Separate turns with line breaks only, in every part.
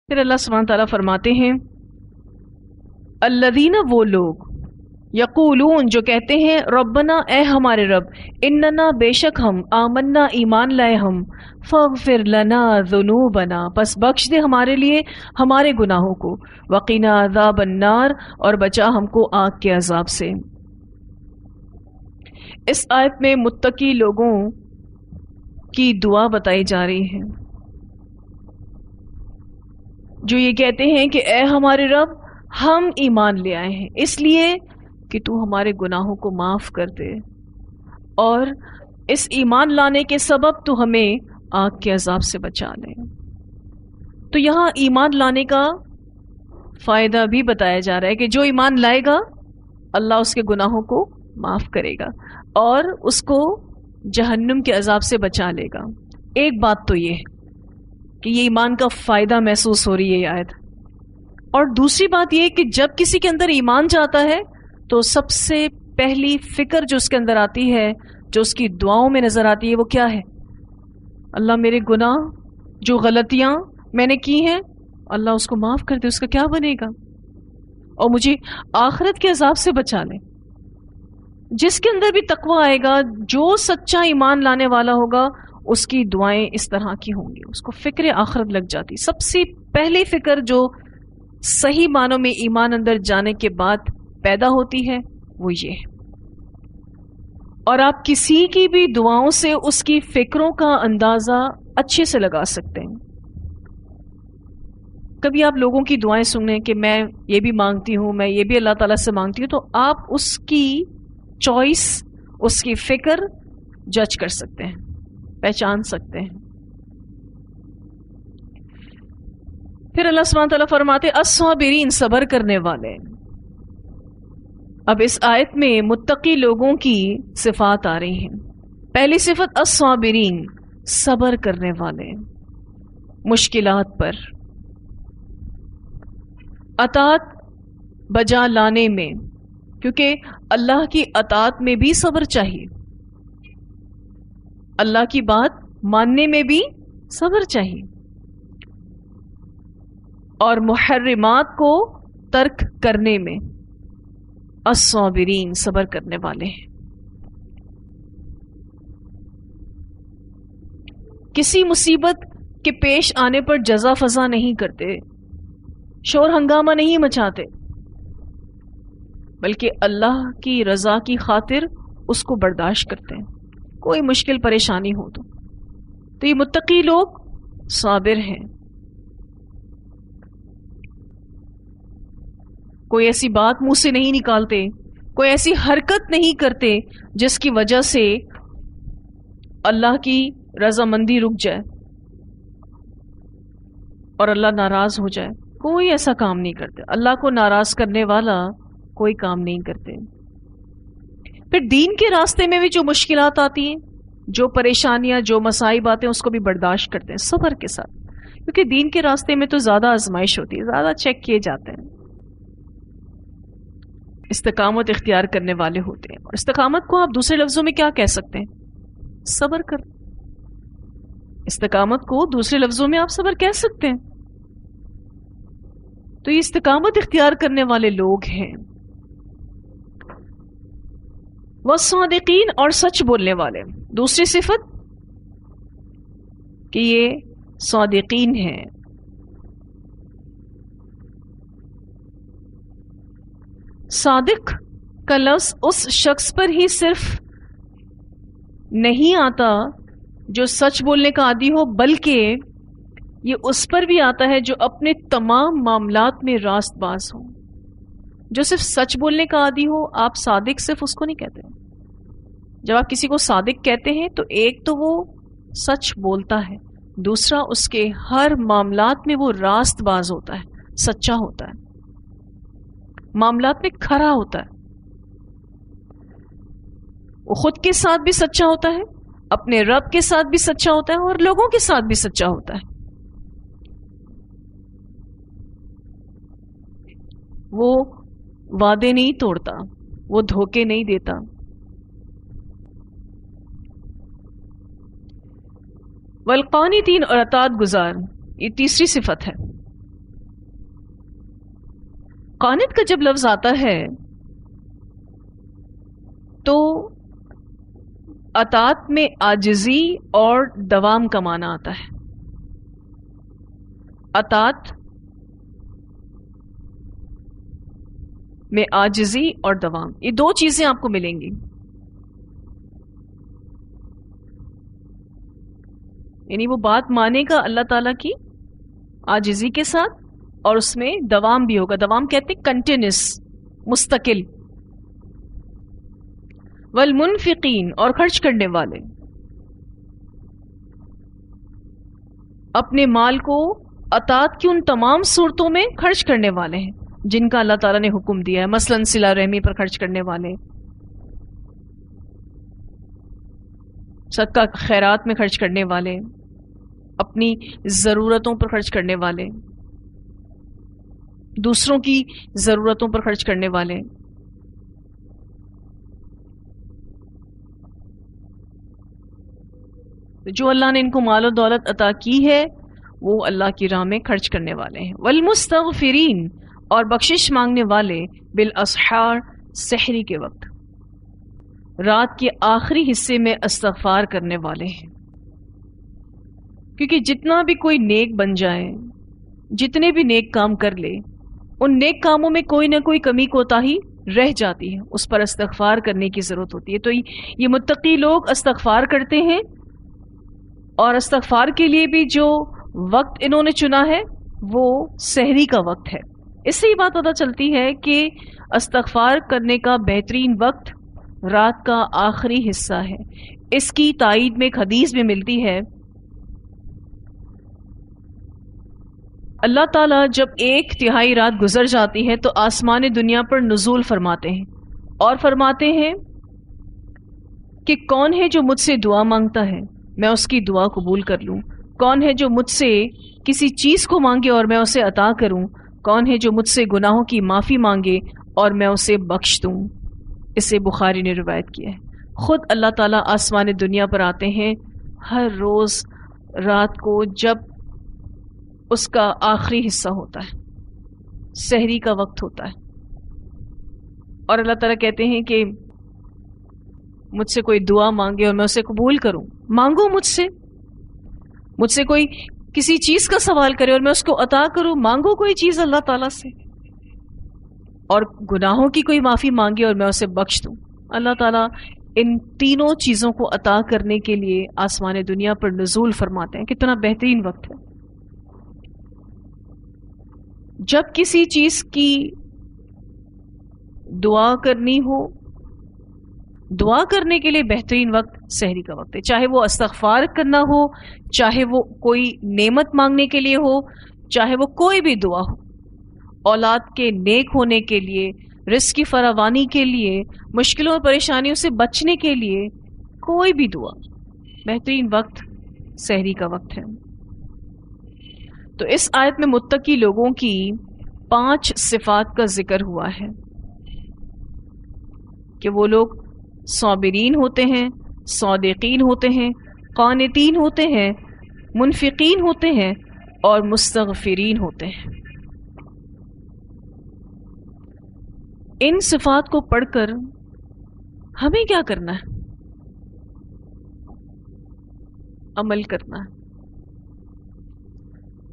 پھر اللہ سبحانہ تعالیٰ فرماتے ہیں الذین، وہ لوگ، یقولون، جو کہتے ہیں، ربنا، اے ہمارے رب، اننا، بے شک ہم، آمنا، ایمان لائے ہم، فاغفر لنا ذنوبنا، پس بخش دے ہمارے لیے ہمارے گناہوں کو، وقنا عذاب النار، اور بچا ہم کو آگ کے عذاب سے۔ اس آیت میں متقی لوگوں کی دعا بتائی جا رہی ہے، جو یہ کہتے ہیں کہ اے ہمارے رب، ہم ایمان لے آئے ہیں اس لیے کہ تو ہمارے گناہوں کو معاف کر دے، اور اس ایمان لانے کے سبب تو ہمیں آگ کے عذاب سے بچا لے۔ تو یہاں ایمان لانے کا فائدہ بھی بتایا جا رہا ہے کہ جو ایمان لائے گا اللہ اس کے گناہوں کو معاف کرے گا اور اس کو جہنم کے عذاب سے بچا لے گا۔ ایک بات تو یہ ہے کہ یہ ایمان کا فائدہ محسوس ہو رہی ہے یہ آیت، اور دوسری بات یہ کہ جب کسی کے اندر ایمان جاتا ہے تو سب سے پہلی فکر جو اس کے اندر آتی ہے، جو اس کی دعاؤں میں نظر آتی ہے، وہ کیا ہے؟ اللہ میرے گناہ، جو غلطیاں میں نے کی ہیں، اللہ اس کو معاف کر دے، اس کا کیا بنے گا، اور مجھے آخرت کے عذاب سے بچا لے۔ جس کے اندر بھی تقوی آئے گا، جو سچا ایمان لانے والا ہوگا، اس کی دعائیں اس طرح کی ہوں گی، اس کو فکر آخرت لگ جاتی۔ سب سے پہلی فکر جو صحیح معنوں میں ایمان اندر جانے کے بعد پیدا ہوتی ہے وہ یہ ہے، اور آپ کسی کی بھی دعاؤں سے اس کی فکروں کا اندازہ اچھے سے لگا سکتے ہیں۔ کبھی آپ لوگوں کی دعائیں سنیں کہ میں یہ بھی مانگتی ہوں، میں یہ بھی اللہ تعالیٰ سے مانگتی ہوں، تو آپ اس کی چوائس، اس کی فکر جج کر سکتے ہیں، پہچان سکتے ہیں۔ پھر اللہ سبحانہ تعالیٰ فرماتے الصابرین، صبر کرنے والے۔ اب اس آیت میں متقی لوگوں کی صفات آ رہی ہیں۔ پہلی صفت الصابرین، صبر کرنے والے، مشکلات پر، اطاعت بجا لانے میں، کیونکہ اللہ کی اطاعت میں بھی صبر چاہیے، اللہ کی بات ماننے میں بھی صبر چاہیے، اور محرمات کو ترک کرنے میں الصابرین، صبر کرنے والے ہیں۔ کسی مصیبت کے پیش آنے پر جزا فضا نہیں کرتے، شور ہنگامہ نہیں مچاتے، بلکہ اللہ کی رضا کی خاطر اس کو برداشت کرتے ہیں، کوئی مشکل پریشانی ہو تو یہ متقی لوگ صابر ہیں۔ کوئی ایسی بات منہ سے نہیں نکالتے، کوئی ایسی حرکت نہیں کرتے جس کی وجہ سے اللہ کی رضامندی رک جائے اور اللہ ناراض ہو جائے۔ کوئی ایسا کام نہیں کرتے، اللہ کو ناراض کرنے والا کوئی کام نہیں کرتے۔ پھر دین کے راستے میں بھی جو مشکلات آتی ہیں، جو پریشانیاں، جو مصائب آتے ہیں، اس کو بھی برداشت کرتے ہیں صبر کے ساتھ، کیونکہ دین کے راستے میں تو زیادہ آزمائش ہوتی ہے، زیادہ چیک کیے جاتے ہیں۔ استقامت اختیار کرنے والے ہوتے ہیں، اور استقامت کو آپ دوسرے لفظوں میں کیا کہہ سکتے ہیں؟ صبر کر۔ استقامت کو دوسرے لفظوں میں آپ صبر کہہ سکتے ہیں۔ تو یہ استقامت اختیار کرنے والے لوگ ہیں۔ والصادقین، اور سچ بولنے والے، دوسری صفت کہ یہ صادقین ہیں۔ صادق کا لفظ اس شخص پر ہی صرف نہیں آتا جو سچ بولنے کا عادی ہو، بلکہ یہ اس پر بھی آتا ہے جو اپنے تمام معاملات میں راست باز ہو۔ جو صرف سچ بولنے کا عادی ہو، آپ صادق صرف اس کو نہیں کہتے۔ جب آپ کسی کو صادق کہتے ہیں تو ایک تو وہ سچ بولتا ہے، دوسرا اس کے ہر معاملات میں وہ راست باز ہوتا ہے، سچا ہوتا ہے، معاملات میں کھرا ہوتا ہے۔ وہ خود کے ساتھ بھی سچا ہوتا ہے، اپنے رب کے ساتھ بھی سچا ہوتا ہے، اور لوگوں کے ساتھ بھی سچا ہوتا ہے۔ وہ وعدے نہیں توڑتا، وہ دھوکے نہیں دیتا۔ والقانتین، اور اطاعت گزار، یہ تیسری صفت ہے۔ قانت کا جب لفظ آتا ہے تو اطاعت میں عاجزی اور دوام کا معنی آتا ہے. اطاعت میں عاجزی اور دوام، یہ دو چیزیں آپ کو ملیں گی. یعنی وہ بات مانے گا اللہ تعالیٰ کی عاجزی کے ساتھ، اور اس میں دوام بھی ہوگا. دوام کہتے ہیں کنٹینیوس، مستقل. والمنفقین، اور خرچ کرنے والے، اپنے مال کو اطاعت کی ان تمام صورتوں میں خرچ کرنے والے ہیں جن کا اللہ تعالیٰ نے حکم دیا ہے. مثلاً صلہ رحمی پر خرچ کرنے والے، صدقہ خیرات میں خرچ کرنے والے، اپنی ضرورتوں پر خرچ کرنے والے، دوسروں کی ضرورتوں پر خرچ کرنے والے. جو اللہ نے ان کو مال و دولت عطا کی ہے وہ اللہ کی راہ میں خرچ کرنے والے ہیں. والمستغفرین، اور بخشش مانگنے والے، بالاسحار، سحری کے وقت، رات کے آخری حصے میں استغفار کرنے والے ہیں. کیونکہ جتنا بھی کوئی نیک بن جائے، جتنے بھی نیک کام کر لے، ان نیک کاموں میں کوئی نہ کوئی کمی کوتاہی رہ جاتی ہے، اس پر استغفار کرنے کی ضرورت ہوتی ہے. تو یہ متقی لوگ استغفار کرتے ہیں، اور استغفار کے لیے بھی جو وقت انہوں نے چنا ہے وہ سحری کا وقت ہے. اس سے یہ بات پتہ چلتی ہے کہ استغفار کرنے کا بہترین وقت رات کا آخری حصہ ہے. اس کی تائید میں ایک حدیث بھی ملتی ہے. اللہ تعالیٰ جب 1/3 رات گزر جاتی ہے تو آسمان دنیا پر نزول فرماتے ہیں اور فرماتے ہیں کہ کون ہے جو مجھ سے دعا مانگتا ہے، میں اس کی دعا قبول کر لوں. کون ہے جو مجھ سے کسی چیز کو مانگے اور میں اسے عطا کروں. کون ہے جو مجھ سے گناہوں کی معافی مانگے اور میں اسے بخش دوں. اسے بخاری نے روایت کیا ہے. خود اللہ تعالیٰ آسمان دنیا پر آتے ہیں ہر روز رات کو جب اس کا آخری حصہ ہوتا ہے، سحری کا وقت ہوتا ہے، اور اللہ تعالیٰ کہتے ہیں کہ مجھ سے کوئی دعا مانگے اور میں اسے قبول کروں. مانگو مجھ سے کوئی کسی چیز کا سوال کرے اور میں اس کو عطا کروں. مانگو کوئی چیز اللہ تعالیٰ سے، اور گناہوں کی کوئی معافی مانگے اور میں اسے بخش دوں. اللہ تعالیٰ ان تینوں چیزوں کو عطا کرنے کے لیے آسمان دنیا پر نزول فرماتے ہیں. کتنا بہترین وقت ہے. جب کسی چیز کی دعا کرنی ہو، دعا کرنے کے لیے بہترین وقت سحری کا وقت ہے. چاہے وہ استغفار کرنا ہو، چاہے وہ کوئی نعمت مانگنے کے لیے ہو، چاہے وہ کوئی بھی دعا ہو، اولاد کے نیک ہونے کے لیے، رزق کی فراوانی کے لیے، مشکلوں اور پریشانیوں سے بچنے کے لیے، کوئی بھی دعا، بہترین وقت سحری کا وقت ہے. تو اس آیت میں متقی لوگوں کی 5 صفات کا ذکر ہوا ہے کہ وہ لوگ صابرین ہوتے ہیں، صادقین ہوتے ہیں، قانتین ہوتے ہیں، منفقین ہوتے ہیں اور مستغفرین ہوتے ہیں. ان صفات کو پڑھ کر ہمیں کیا کرنا ہے؟ عمل کرنا ہے.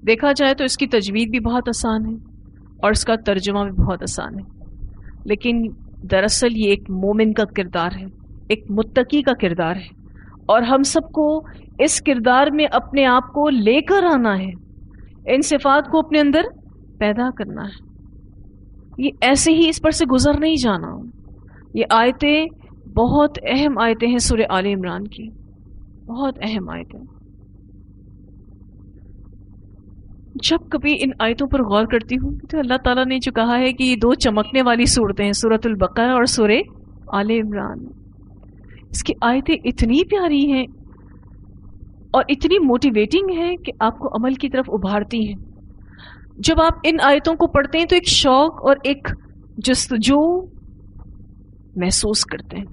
دیکھا جائے تو اس کی تجوید بھی بہت آسان ہے اور اس کا ترجمہ بھی بہت آسان ہے، لیکن دراصل یہ ایک مومن کا کردار ہے، ایک متقی کا کردار ہے، اور ہم سب کو اس کردار میں اپنے آپ کو لے کر آنا ہے، ان صفات کو اپنے اندر پیدا کرنا ہے. یہ ایسے ہی اس پر سے گزر نہیں جانا. یہ آیتیں بہت اہم آیتیں ہیں سورہ آل عمران کی، بہت اہم آیتیں. جب کبھی ان آیتوں پر غور کرتی ہوں تو اللہ تعالیٰ نے جو کہا ہے کہ یہ 2 چمکنے والی صورتیں ہیں، سورۃ البقرہ اور سورہ آل عمران، اس کی آیتیں اتنی پیاری ہیں اور اتنی موٹیویٹنگ ہیں کہ آپ کو عمل کی طرف ابھارتی ہیں. جب آپ ان آیتوں کو پڑھتے ہیں تو ایک شوق اور ایک جستجو محسوس کرتے ہیں،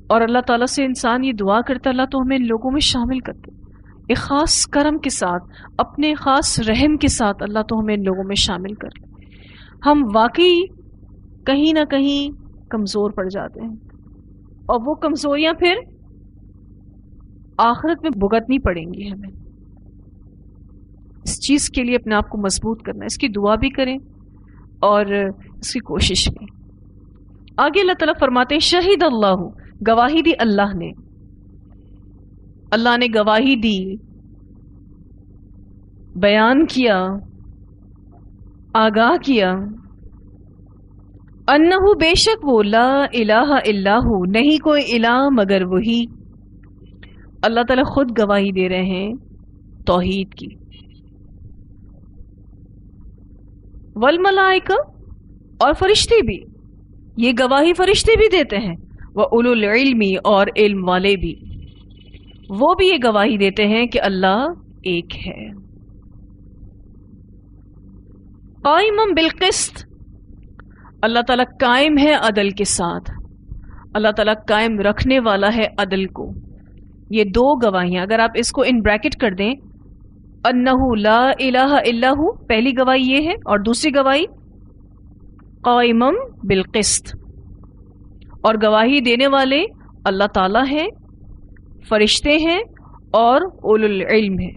اور اللہ تعالیٰ سے انسان یہ دعا کرتا ہے اللہ تو ہمیں ان لوگوں میں شامل کرتے، ایک خاص کرم کے ساتھ، اپنے خاص رحم کے ساتھ اللہ تو ہمیں ان لوگوں میں شامل کر لے. ہم واقعی کہیں نہ کہیں کمزور پڑ جاتے ہیں، اور وہ کمزوریاں پھر آخرت میں بھگتنی پڑیں گی ہمیں. اس چیز کے لیے اپنے آپ کو مضبوط کرنا، اس کی دعا بھی کریں اور اس کی کوشش بھی. آگے اللہ تعالیٰ فرماتے ہیں شہید اللہ، گواہی دی اللہ نے، اللہ نے گواہی دی، بیان کیا، آگاہ کیا، انہو بے شک وہ، لا الہ الا ہو نہیں کوئی الہ مگر وہی. اللہ تعالیٰ خود گواہی دے رہے ہیں توحید کی. والملائکہ، اور فرشتے بھی، یہ گواہی فرشتے بھی دیتے ہیں. وَأُولُو الْعِلْمِ، اور علم والے بھی، وہ بھی یہ گواہی دیتے ہیں کہ اللہ ایک ہے. قائمًا بالقسط، اللہ تعالیٰ قائم ہے عدل کے ساتھ، اللہ تعالیٰ قائم رکھنے والا ہے عدل کو. یہ دو گواہیاں اگر آپ اس کو ان بریکٹ کر دیں، انہو لا الہ الا ہو پہلی گواہی یہ ہے، اور دوسری گواہی قائمًا بالقسط، اور گواہی دینے والے اللہ تعالیٰ ہیں، فرشتے ہیں اور اولو العلم ہیں.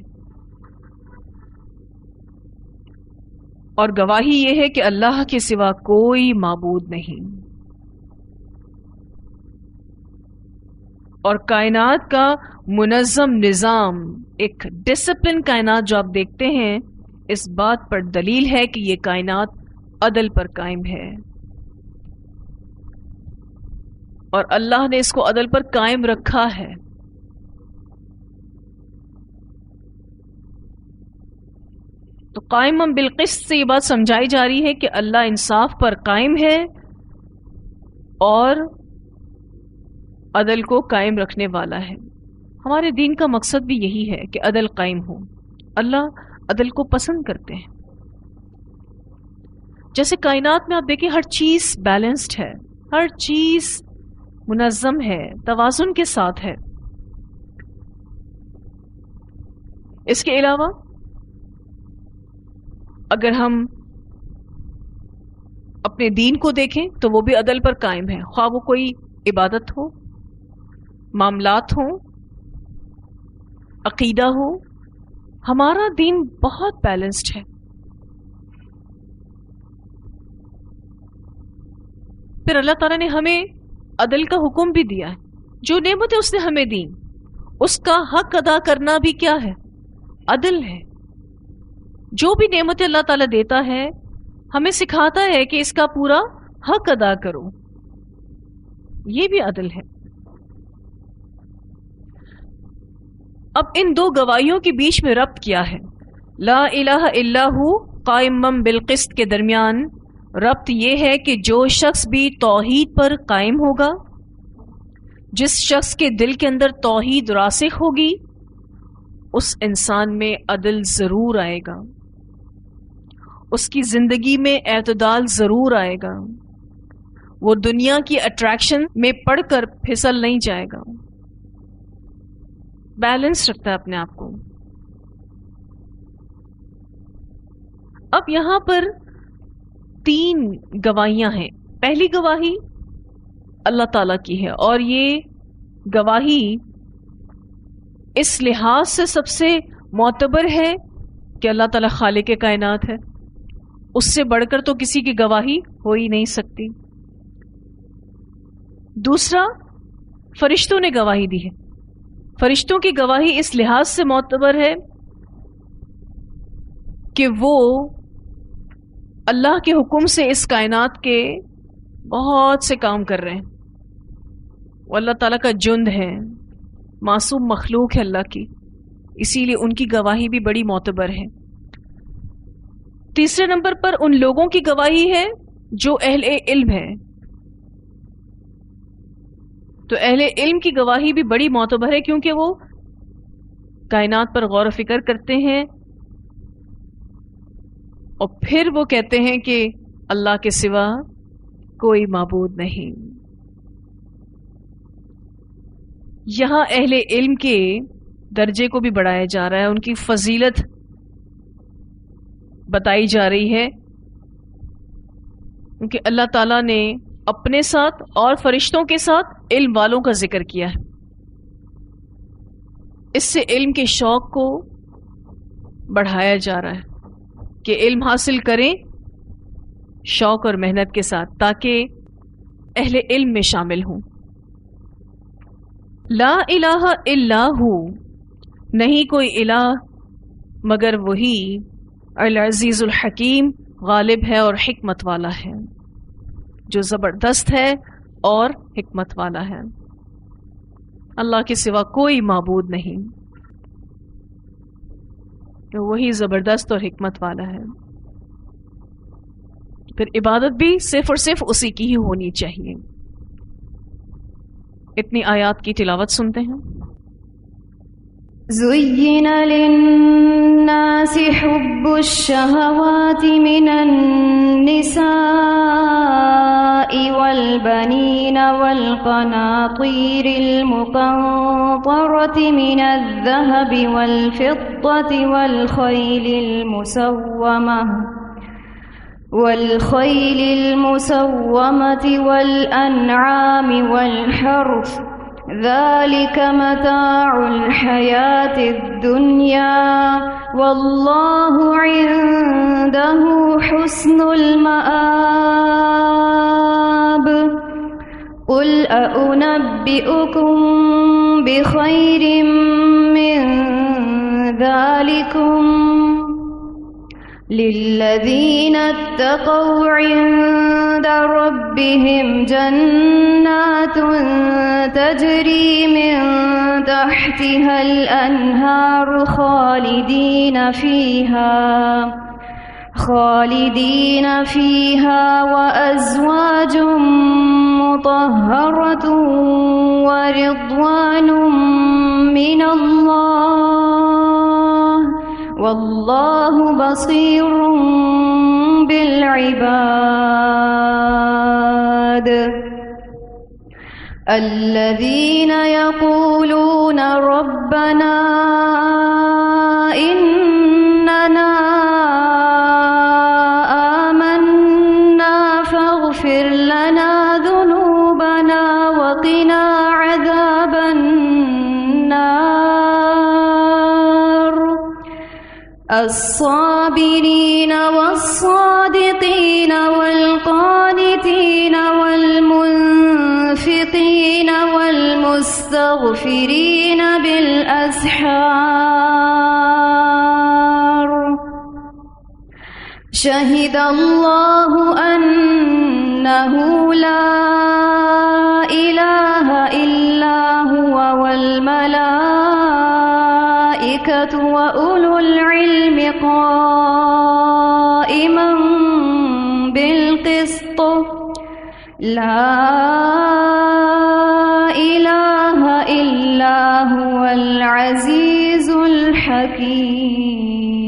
اور گواہی یہ ہے کہ اللہ کے سوا کوئی معبود نہیں. اور کائنات کا منظم نظام، ایک ڈسپلن کائنات جو آپ دیکھتے ہیں، اس بات پر دلیل ہے کہ یہ کائنات عدل پر قائم ہے، اور اللہ نے اس کو عدل پر قائم رکھا ہے. تو قائم بالقسط سے یہ بات سمجھائی جا رہی ہے کہ اللہ انصاف پر قائم ہے اور عدل کو قائم رکھنے والا ہے. ہمارے دین کا مقصد بھی یہی ہے کہ عدل قائم ہو. اللہ عدل کو پسند کرتے ہیں. جیسے کائنات میں آپ دیکھیں ہر چیز بیلنسڈ ہے، ہر چیز منظم ہے، توازن کے ساتھ ہے. اس کے علاوہ اگر ہم اپنے دین کو دیکھیں تو وہ بھی عدل پر قائم ہے، خواہ وہ کوئی عبادت ہو، معاملات ہوں، عقیدہ ہو. ہمارا دین بہت بیلنسڈ ہے. پھر اللہ تعالیٰ نے ہمیں عدل کا حکم بھی دیا ہے. جو نعمتیں اس نے ہمیں دیں اس کا حق ادا کرنا بھی کیا ہے؟ عدل ہے. جو بھی نعمتیں اللہ تعالیٰ دیتا ہے ہمیں سکھاتا ہے کہ اس کا پورا حق ادا کرو، یہ بھی عدل ہے. اب ان دو گواہیوں کے بیچ میں ربط کیا ہے؟ لا الہ الا ہو قائما بالقسط کے درمیان ربط یہ ہے کہ جو شخص بھی توحید پر قائم ہوگا، جس شخص کے دل کے اندر توحید راسخ ہوگی، اس انسان میں عدل ضرور آئے گا، اس کی زندگی میں اعتدال ضرور آئے گا. وہ دنیا کی اٹریکشن میں پڑ کر پھسل نہیں جائے گا، بیلنس رکھتا ہے اپنے آپ کو. اب یہاں پر 3 گواہیاں ہیں. پہلی گواہی اللہ تعالیٰ کی ہے، اور یہ گواہی اس لحاظ سے سب سے معتبر ہے کہ اللہ تعالیٰ خالق کائنات ہے، اس سے بڑھ کر تو کسی کی گواہی ہو ہی نہیں سکتی. دوسرا، فرشتوں نے گواہی دی ہے. فرشتوں کی گواہی اس لحاظ سے معتبر ہے کہ وہ اللہ کے حکم سے اس کائنات کے بہت سے کام کر رہے ہیں. وہ اللہ تعالیٰ کا جند ہے، معصوم مخلوق ہے اللہ کی، اسی لیے ان کی گواہی بھی بڑی معتبر ہے. تیسرے نمبر پر ان لوگوں کی گواہی ہے جو اہل علم ہے. تو اہل علم کی گواہی بھی بڑی معتبر ہے، کیونکہ وہ کائنات پر غور و فکر کرتے ہیں اور پھر وہ کہتے ہیں کہ اللہ کے سوا کوئی معبود نہیں. یہاں اہل علم کے درجے کو بھی بڑھایا جا رہا ہے، ان کی فضیلت بتائی جا رہی ہے کیونکہ اللہ تعالیٰ نے اپنے ساتھ اور فرشتوں کے ساتھ علم والوں کا ذکر کیا ہے. اس سے علم کے شوق کو بڑھایا جا رہا ہے کہ علم حاصل کریں شوق اور محنت کے ساتھ تاکہ اہل علم میں شامل ہوں. لا الہ الا ہو، نہیں کوئی الہ مگر وہی، العزیز الحکیم، غالب ہے اور حکمت والا ہے، جو زبردست ہے اور حکمت والا ہے. اللہ کے سوا کوئی معبود نہیں، وہی زبردست اور حکمت والا ہے. پھر عبادت بھی صرف اور صرف اسی کی ہی ہونی چاہیے. اتنی آیات کی تلاوت سنتے ہیں.
زين للناس حب الشهوات من النساء والبنين والقناطير المقنطرة من الذهب والفضة والخيل المسومة والأنعام والحرث، ذلك متاع الحياة الدنيا والله عنده حسن المآب. قل أنبئكم بخير من ذلكم للذين اتقوا عند ربهم جنات تجري من تحتها الأنهار خالدين فيها وأزواج مطهرة ورضوان من الله والله بصير بالعباد. الذين يقولون ربنا إننا آمنا فاغفر لنا ذنوبنا وقنا عذاب النار. الصابرين والصادقين والقانتين والمنفقين والمستغفرين بالأسحار. شهد الله أنه لا إله إلا هو والملائكة وأولو العلم قائما بالقسط لا إله إلا هو العزيز الحكيم.